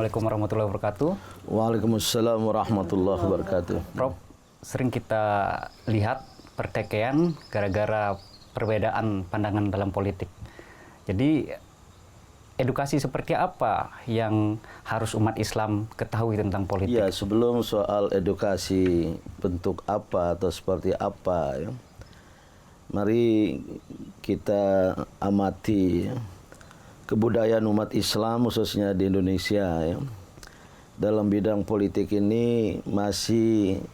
Assalamualaikum warahmatullahi wabarakatuh. Waalaikumsalam warahmatullahi wabarakatuh. Prof, sering kita lihat pertikaian gara-gara perbedaan pandangan dalam politik. Jadi, edukasi seperti apa yang harus umat Islam ketahui tentang politik? Ya, sebelum soal edukasi bentuk apa atau seperti apa, ya, mari kita amati kebudayaan umat Islam khususnya di Indonesia, ya. Dalam bidang politik ini masih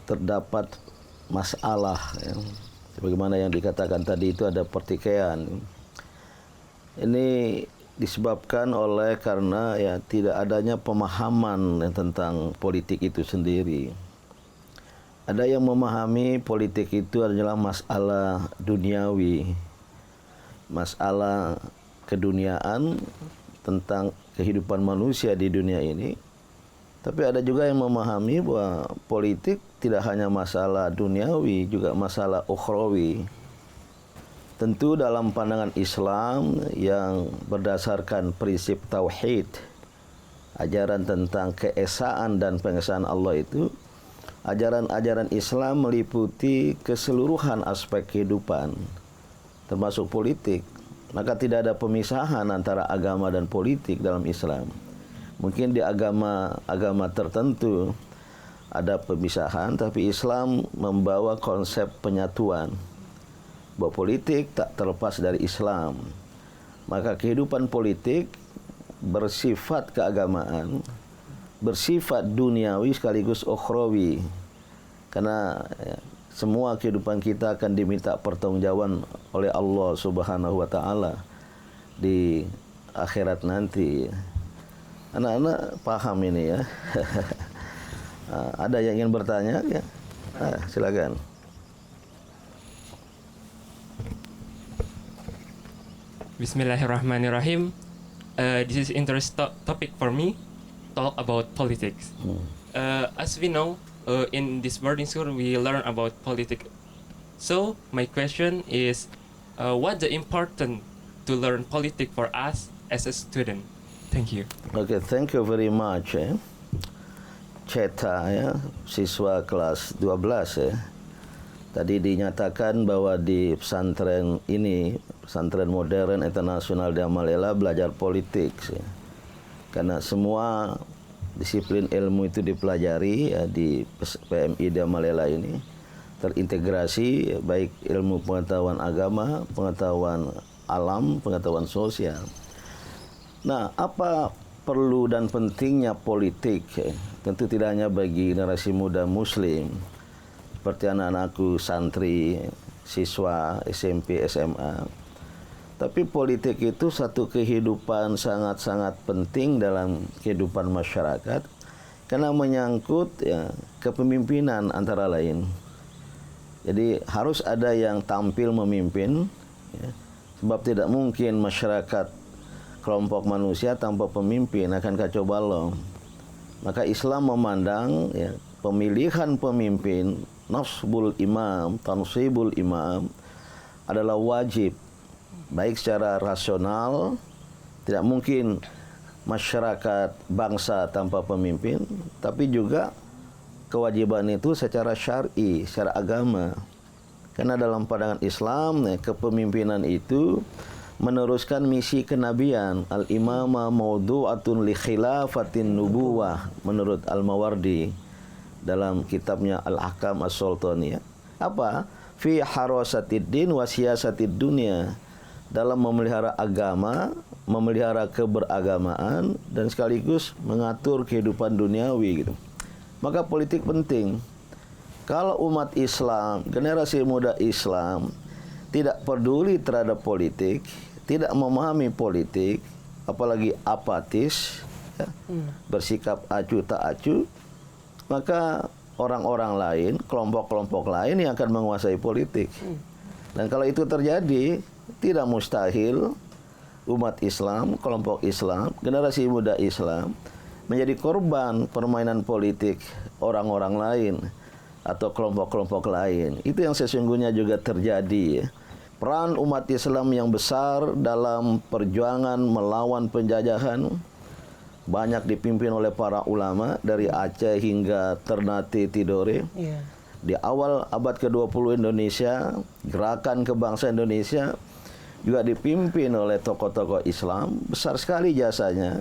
terdapat masalah, ya. Sebagaimana yang dikatakan tadi itu ada pertikaian. Ini disebabkan oleh karena ya tidak adanya pemahaman tentang politik itu sendiri. Ada yang memahami politik itu adalah masalah duniawi, masalah keduniaan tentang kehidupan manusia di dunia ini. Tapi ada juga yang memahami bahwa politik tidak hanya masalah duniawi, juga masalah ukhrawi. Tentu dalam pandangan Islam yang berdasarkan prinsip tauhid, ajaran tentang keesaan dan pengesaan Allah itu, ajaran-ajaran Islam meliputi keseluruhan aspek kehidupan, termasuk politik. Maka tidak ada pemisahan antara agama dan politik dalam Islam. Mungkin di agama tertentu ada pemisahan, tapi Islam membawa konsep penyatuan, bahwa politik tak terlepas dari Islam. Maka kehidupan politik bersifat keagamaan, bersifat duniawi sekaligus ukhrawi. Karena ya, semua kehidupan kita akan diminta pertanggungjawaban oleh Allah Subhanahu wa taala di akhirat nanti. Anak-anak paham ini ya. Ada yang ingin bertanya ya? Silakan. Bismillahirrahmanirrahim. This is interesting topic for me. Talk about politics. As we know, in this boarding school we learn about politics. So my question is, what the important to learn politics for us as a student? Thank you. Okay, thank you very much. Ceta ya, siswa kelas 12 ya. Tadi dinyatakan bahwa di pesantren ini, pesantren modern internasional di Amalela belajar politik. Ya. Karena semua disiplin ilmu itu dipelajari ya, di PMI di Amalela ini. Terintegrasi ya, baik ilmu pengetahuan agama, pengetahuan alam, pengetahuan sosial. Nah, apa perlu dan pentingnya politik? Ya? Tentu tidak hanya bagi generasi muda muslim, seperti anak-anakku santri, siswa SMP, SMA. Tapi politik itu satu kehidupan sangat-sangat penting dalam kehidupan masyarakat, karena menyangkut ya, kepemimpinan antara lain. Jadi harus ada yang tampil memimpin, ya, sebab tidak mungkin masyarakat kelompok manusia tanpa pemimpin akan kacau balau. Maka Islam memandang ya, pemilihan pemimpin, nasbul imam, tansibul imam adalah wajib, baik secara rasional, tidak mungkin masyarakat bangsa tanpa pemimpin, tapi juga kewajiban itu secara syar'i, secara agama. Karena dalam pandangan Islam ya, kepemimpinan itu meneruskan misi kenabian. Al-imama maudu'atun li khilafatin nubuwah, menurut Al-Mawardi dalam kitabnya Al-Ahkam As-Sultaniyah. Apa? Fi harasatid din wa siyasatid dunia, dalam memelihara agama, memelihara keberagamaan, dan sekaligus mengatur kehidupan duniawi gitu. Maka politik penting. Kalau umat Islam, generasi muda Islam tidak peduli terhadap politik, tidak memahami politik, apalagi apatis, ya, bersikap acuh tak acuh, maka orang-orang lain, kelompok-kelompok lain yang akan menguasai politik. Dan kalau itu terjadi, tidak mustahil umat Islam, kelompok Islam, generasi muda Islam menjadi korban permainan politik orang-orang lain atau kelompok-kelompok lain. Itu yang sesungguhnya juga terjadi, ya. Peran umat Islam yang besar dalam perjuangan melawan penjajahan banyak dipimpin oleh para ulama dari Aceh hingga Ternate Tidore. Iya. Di awal abad ke-20 Indonesia, gerakan kebangsaan Indonesia juga dipimpin oleh tokoh-tokoh Islam, besar sekali jasanya.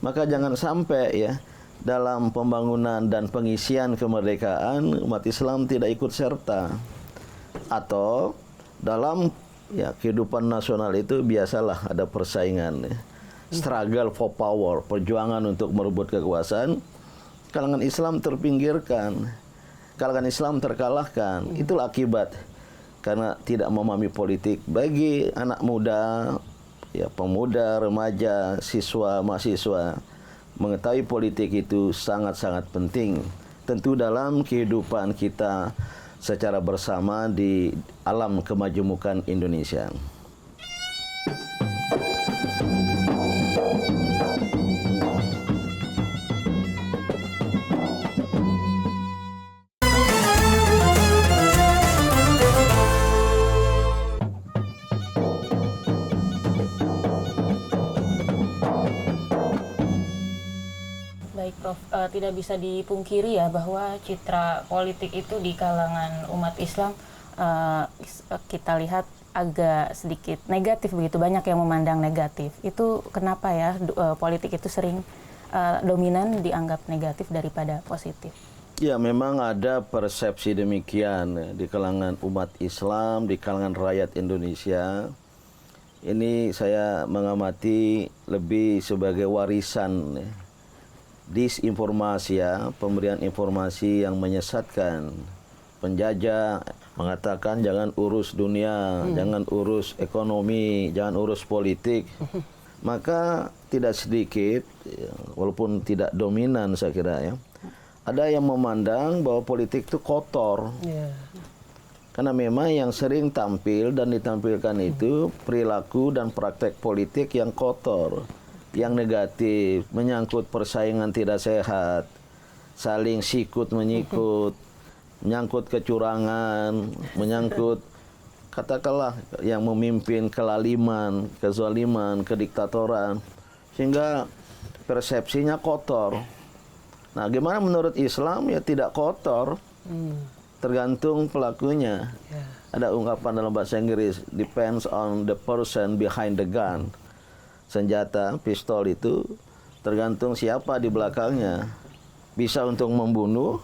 Maka jangan sampai ya dalam pembangunan dan pengisian kemerdekaan umat Islam tidak ikut serta. Atau dalam ya kehidupan nasional itu biasalah ada persaingan ya. Struggle for power, perjuangan untuk merebut kekuasaan, kalangan Islam terpinggirkan, kalangan Islam terkalahkan. Itulah akibat karena tidak memahami politik. Bagi anak muda, ya pemuda, remaja, siswa, mahasiswa, mengetahui politik itu sangat-sangat penting. Tentu dalam kehidupan kita secara bersama di alam kemajemukan Indonesia. Baik Prof, tidak bisa dipungkiri ya bahwa citra politik itu di kalangan umat Islam kita lihat agak sedikit negatif begitu, banyak yang memandang negatif. Itu kenapa ya politik itu sering dominan dianggap negatif daripada positif? Ya, memang ada persepsi demikian ya, di kalangan umat Islam, di kalangan rakyat Indonesia. Ini saya mengamati lebih sebagai warisan ya. Disinformasi ya, pemberian informasi yang menyesatkan. Penjajah mengatakan jangan urus dunia, jangan urus ekonomi, jangan urus politik. Maka tidak sedikit, walaupun tidak dominan saya kira ya, ada yang memandang bahwa politik itu kotor. Karena memang yang sering tampil dan ditampilkan itu perilaku dan praktek politik yang kotor, yang negatif, menyangkut persaingan tidak sehat, saling sikut menyikut, menyangkut kecurangan, menyangkut katakanlah yang memimpin kelaliman, kezaliman, kediktatoran, sehingga persepsinya kotor. Nah, gimana menurut Islam? Ya tidak kotor, tergantung pelakunya. Ada ungkapan dalam bahasa Inggris, depends on the person behind the gun. Senjata, pistol itu tergantung siapa di belakangnya. Bisa untuk membunuh,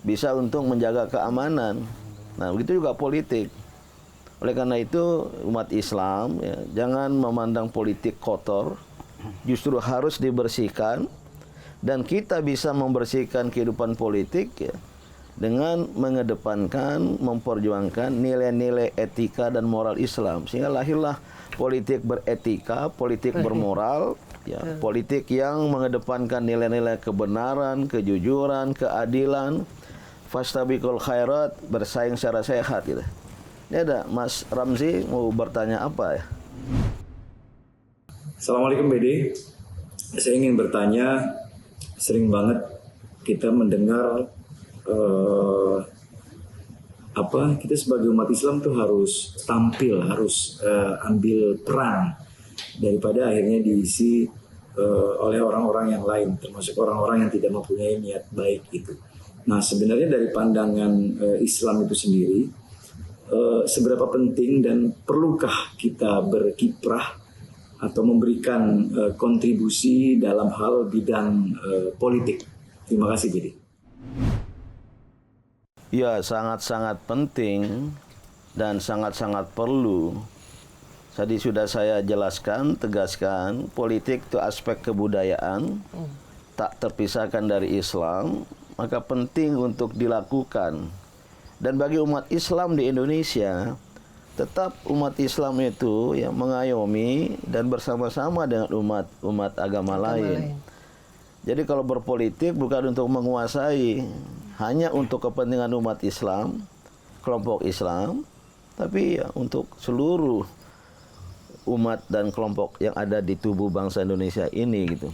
bisa untuk menjaga keamanan. Nah, begitu juga politik. Oleh karena itu, umat Islam ya, jangan memandang politik kotor, justru harus dibersihkan. Dan kita bisa membersihkan kehidupan politik ya, dengan mengedepankan, memperjuangkan nilai-nilai etika dan moral Islam. Sehingga lahirlah politik beretika, politik bermoral, ya, politik yang mengedepankan nilai-nilai kebenaran, kejujuran, keadilan, fastabiqul khairat, bersaing secara sehat gitu. Ini ada Mas Ramzi mau bertanya apa ya? Assalamualaikum BD. Saya ingin bertanya, sering banget kita mendengar kita sebagai umat Islam tuh harus tampil, harus ambil peran daripada akhirnya diisi oleh orang-orang yang lain, termasuk orang-orang yang tidak mempunyai niat baik itu. Nah, sebenarnya dari pandangan Islam itu sendiri, seberapa penting dan perlukah kita berkiprah atau memberikan kontribusi dalam hal bidang politik? Terima kasih, Jadi. Ya, sangat-sangat penting dan sangat-sangat perlu. Tadi sudah saya jelaskan, tegaskan, politik itu aspek kebudayaan, tak terpisahkan dari Islam, maka penting untuk dilakukan. Dan bagi umat Islam di Indonesia, tetap umat Islam itu ya mengayomi dan bersama-sama dengan umat agama lain. Jadi kalau berpolitik bukan untuk menguasai, hanya untuk kepentingan umat Islam, kelompok Islam, tapi ya untuk seluruh umat dan kelompok yang ada di tubuh bangsa Indonesia ini gitu.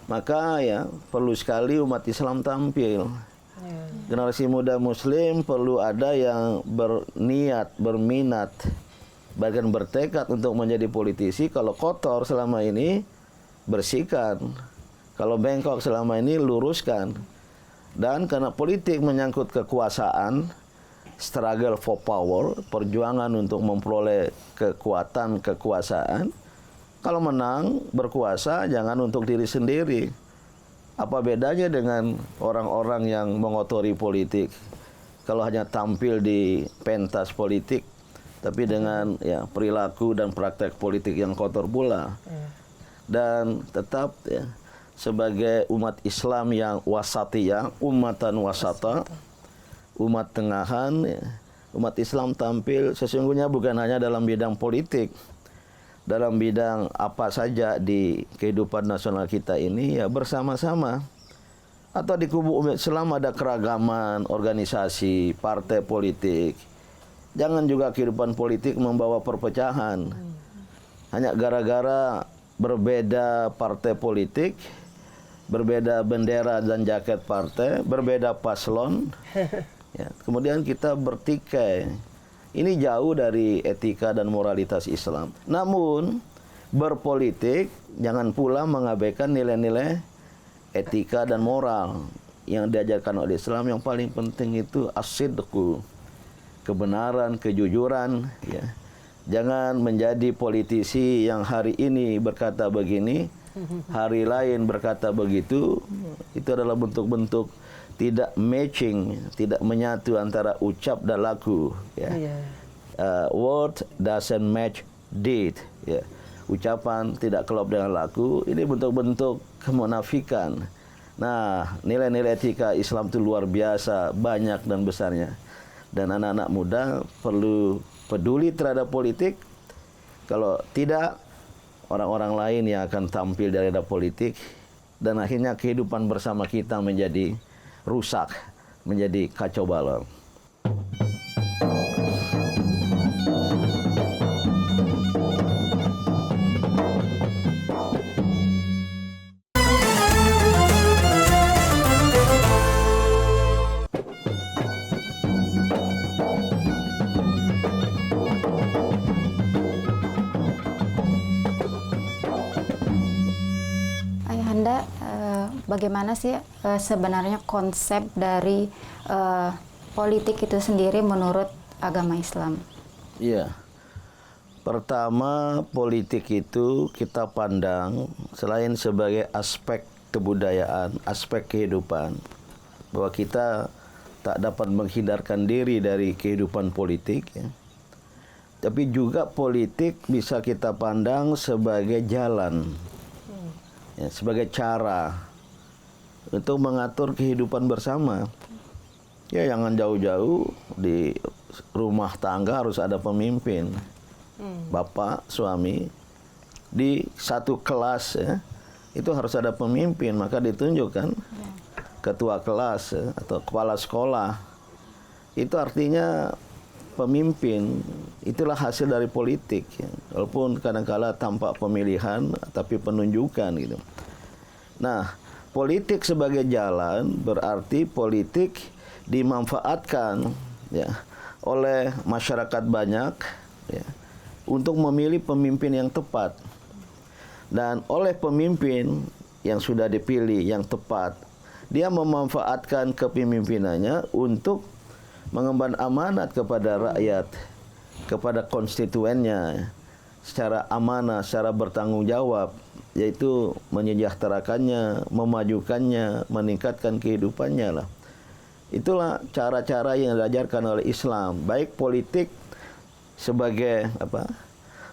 Maka ya perlu sekali umat Islam tampil. Generasi muda Muslim perlu ada yang berniat, berminat, bahkan bertekad untuk menjadi politisi. Kalau kotor selama ini, bersihkan. Kalau bengkok selama ini, luruskan. Dan karena politik menyangkut kekuasaan, struggle for power, perjuangan untuk memperoleh kekuasaan. Kalau menang, berkuasa, jangan untuk diri sendiri. Apa bedanya dengan orang-orang yang mengotori politik? Kalau hanya tampil di pentas politik, tapi dengan ya perilaku dan praktek politik yang kotor pula. Dan tetap ya, sebagai umat Islam yang wasatiyah, umatan wasata, umat tengahan, ya, umat Islam tampil sesungguhnya bukan hanya dalam bidang politik, dalam bidang apa saja di kehidupan nasional kita ini ya bersama-sama. Atau di kubu umat Islam ada keragaman organisasi, partai politik. Jangan juga kehidupan politik membawa perpecahan. Hanya gara-gara berbeda partai politik, berbeda bendera dan jaket partai, berbeda paslon, ya, kemudian kita bertikai. Ini jauh dari etika dan moralitas Islam. Namun, berpolitik jangan pula mengabaikan nilai-nilai etika dan moral yang diajarkan oleh Islam. Yang paling penting itu as-sidqu, kebenaran, kejujuran. Ya. Jangan menjadi politisi yang hari ini berkata begini, hari lain berkata begitu. Itu adalah bentuk-bentuk tidak matching, tidak menyatu antara ucap dan laku. Ya. Word doesn't match deed. Ya. Ucapan tidak kelop dengan laku. Ini bentuk-bentuk kemunafikan. Nah, nilai-nilai etika Islam itu luar biasa, banyak dan besarnya. Dan anak-anak muda perlu peduli terhadap politik. Kalau tidak, orang-orang lain yang akan tampil dari politik. Dan akhirnya kehidupan bersama kita menjadi rusak, menjadi kacau balau. Ayahanda, bagaimana sih sebenarnya konsep dari politik itu sendiri menurut agama Islam? Iya. Pertama, politik itu kita pandang selain sebagai aspek kebudayaan, aspek kehidupan, bahwa kita tak dapat menghindarkan diri dari kehidupan politik, ya. Tapi juga politik bisa kita pandang sebagai jalan, ya, sebagai cara untuk mengatur kehidupan bersama. Ya, jangan jauh-jauh, di rumah tangga harus ada pemimpin, bapak, suami. Di satu kelas, ya, itu harus ada pemimpin, maka ditunjukkan ketua kelas, ya, atau kepala sekolah. Itu artinya pemimpin. Itulah hasil dari politik, ya. Walaupun kadang-kala tampak pemilihan, tapi penunjukan gitu. Nah, politik sebagai jalan berarti politik dimanfaatkan, ya, oleh masyarakat banyak, ya, untuk memilih pemimpin yang tepat. Dan oleh pemimpin yang sudah dipilih yang tepat, dia memanfaatkan kepemimpinannya untuk mengemban amanat kepada rakyat, kepada konstituennya, secara amanah, secara bertanggung jawab, yaitu menyejahterakannya, memajukannya, meningkatkan kehidupannya lah. Itulah cara-cara yang diajarkan oleh Islam, baik politik sebagai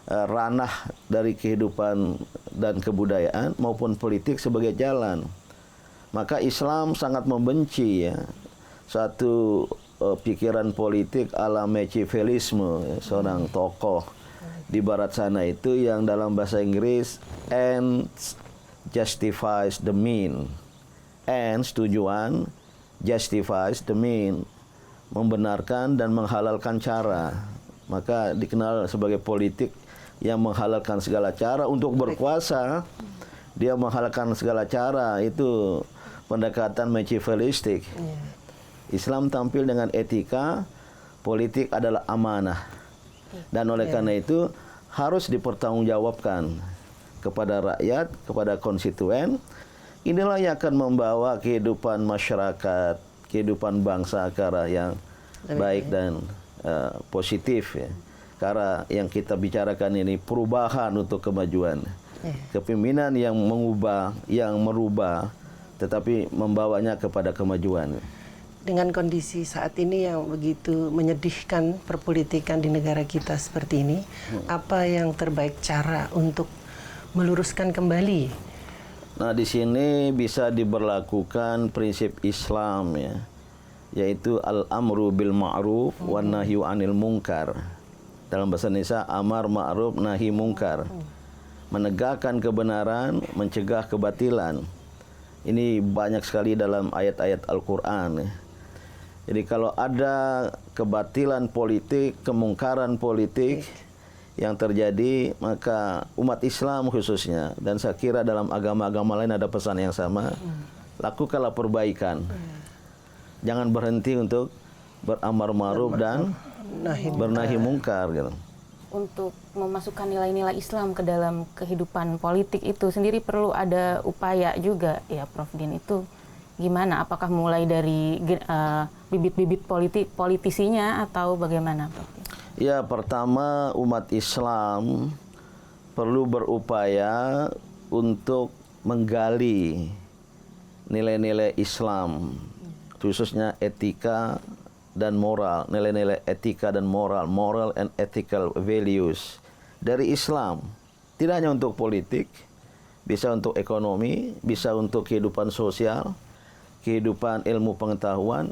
ranah dari kehidupan dan kebudayaan maupun politik sebagai jalan. Maka Islam sangat membenci, ya, satu pikiran politik ala Machiavellisme, ya, seorang tokoh di barat sana itu yang dalam bahasa Inggris ends justifies the mean. Ends, tujuan, justifies the mean, membenarkan dan menghalalkan cara. Maka dikenal sebagai politik yang menghalalkan segala cara untuk berkuasa. Dia menghalalkan segala cara, itu pendekatan Machiavellistik. Islam tampil dengan etika, politik adalah amanah. Dan oleh karena itu harus dipertanggungjawabkan kepada rakyat, kepada konstituen. inilah yang akan membawa kehidupan masyarakat, kehidupan bangsa ke arah yang baik dan positif ya. Karena yang kita bicarakan ini perubahan untuk kemajuan. Kepemimpinan yang mengubah, yang merubah, tetapi membawanya kepada kemajuan. Dengan kondisi saat ini yang begitu menyedihkan perpolitikan di negara kita seperti ini, apa yang terbaik cara untuk meluruskan kembali? Nah, di sini bisa diberlakukan prinsip Islam ya, yaitu al-amru bil ma'ruf wan nahyu 'anil munkar. Dalam bahasa Indonesia amar ma'ruf nahi munkar. Menegakkan kebenaran, mencegah kebatilan. Ini banyak sekali dalam ayat-ayat Al-Qur'an ya. Jadi kalau ada kebatilan politik, kemungkaran politik yang terjadi, maka umat Islam khususnya, dan saya kira dalam agama-agama lain ada pesan yang sama, lakukanlah perbaikan. Jangan berhenti untuk beramar ma'ruf dan bernahi mungkar gitu. Untuk memasukkan nilai-nilai Islam ke dalam kehidupan politik itu sendiri perlu ada upaya juga ya Prof Din. Itu gimana? Apakah mulai dari bibit-bibit politisinya atau bagaimana Prof Din? Ya, pertama umat Islam perlu berupaya untuk menggali nilai-nilai Islam, khususnya etika dan moral, nilai-nilai etika dan moral and ethical values dari Islam. Tidak hanya untuk politik, bisa untuk ekonomi, bisa untuk kehidupan sosial, kehidupan ilmu pengetahuan,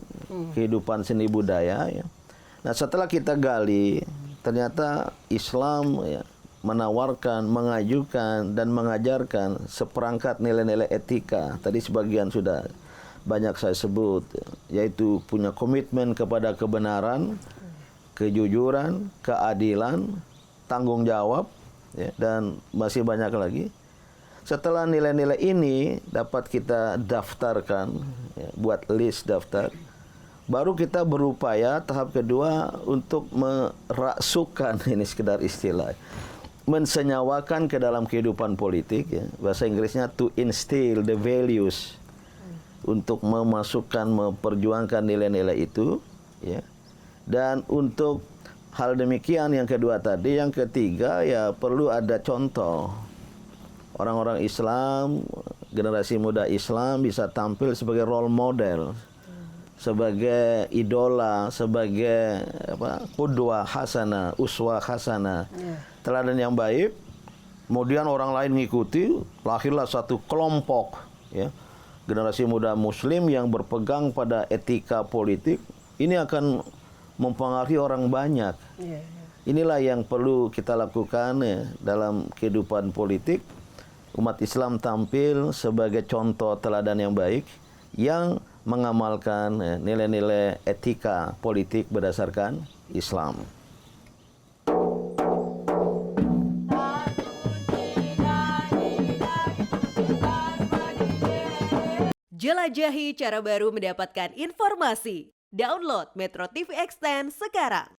kehidupan seni budaya ya. Nah, setelah kita gali, ternyata Islam ya, menawarkan, mengajukan dan mengajarkan seperangkat nilai-nilai etika. Tadi sebagian sudah banyak saya sebut, yaitu punya komitmen kepada kebenaran, kejujuran, keadilan, tanggung jawab, ya, dan masih banyak lagi. Setelah nilai-nilai ini dapat kita daftarkan, ya, buat list daftar, baru kita berupaya tahap kedua untuk merasukkan, ini sekedar istilah, mensenyawakan ke dalam kehidupan politik, ya, bahasa Inggrisnya to instill the values, untuk memasukkan, memperjuangkan nilai-nilai itu, ya. Dan untuk hal demikian yang kedua tadi, yang ketiga ya perlu ada contoh. Orang-orang Islam, generasi muda Islam bisa tampil sebagai role model, sebagai idola, sebagai qudwah hasanah, uswah hasanah, teladan yang baik. Kemudian orang lain mengikuti, lahirlah satu kelompok, ya, generasi muda Muslim yang berpegang pada etika politik. Ini akan mempengaruhi orang banyak. Inilah yang perlu kita lakukan ya, dalam kehidupan politik. Umat Islam tampil sebagai contoh teladan yang baik yang mengamalkan nilai-nilai etika politik berdasarkan Islam. Jelajahi cara baru mendapatkan informasi. Download Metro TV Extend sekarang.